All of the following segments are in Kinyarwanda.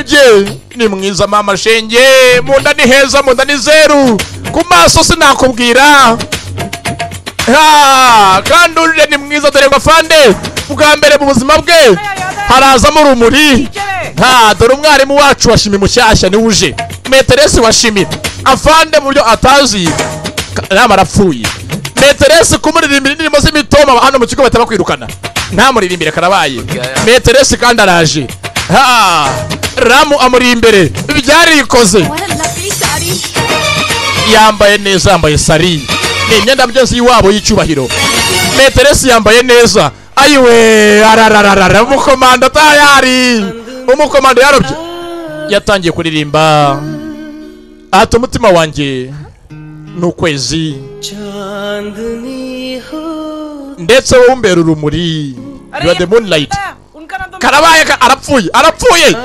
urebye ni mwiza mama shenge, munda ni heza, munda ni zeru, ku maso sinakubwira. Kandi uje ni mwiza, dore ngo afande bwa mbere mu buzima bwe harazamo urumuri. Dore umwarimu wacu wa shimi mushyashya ni uje, meteresi wa shimi afande mu buryo atazi nama arapfuye. Meteresi kumuririmbira indirimbo z'imitoma hano mu kigo bataba kwirukana, nta muririmbire karabaye. Meteresi kandi araje, Ramu amuri imbere, byarikoze. Yambaye neza, yambaye sari, ni imyenda mbyose y'iwabo y'icyubahiro. Meteresi yambaye neza, ayiwe arararara. Umukomando tayari, umukomando yarobye, yatangiye kuririmba. Ati umutima wanjye n'ukwezi ndetse wowe umbera urumuri, you are the moonlight. Karabaye arapfuye.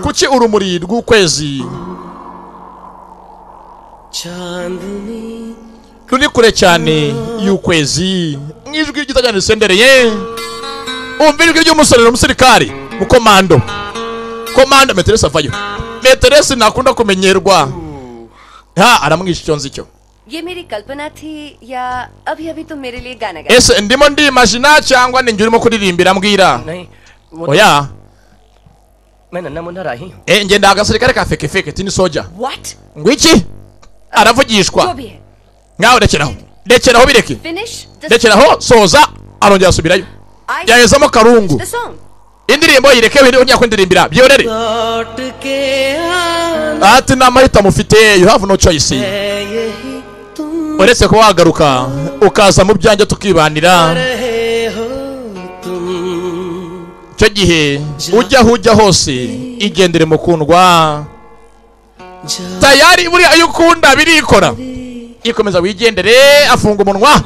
Kuki urumuri rw'ukwezi ruri kure cyane y'ukwezi, nk'ijwi ry'itajyana risendereye. Umva ijwi ry'umusore n'umusirikari mukomando. Komando Meteresi avayo. Meteresi nakunda kumenyerwa, aramwisha icyo nzi cyo. ये मेरी कल्पना थी या अभी अभी तुम मेरे लिए गाना गा? Ese ndimo ndimagina cyangwa ni njye urimo kuririmbira mbwira? Oya, मैं नन्ना मुन्ना राही nge ndagasirikare ka feke feke tini soja. What? Ngwiki aravugishwa. Ngaho rekeraho bireke. Rekeraho soza arongera asubirayo. Yahezamo karungu. Indirimbo yireke windi unya kwindirimbira byorere. Ati namahita mufite, you have no choice. Uretse ko wagaruka ukaza mu byanjye tukibanira. Cyo gihe ujya hose igendere mukundwa. Tayari buri ayukunda birikora. Ikomeza wigendere, afunga umunwa.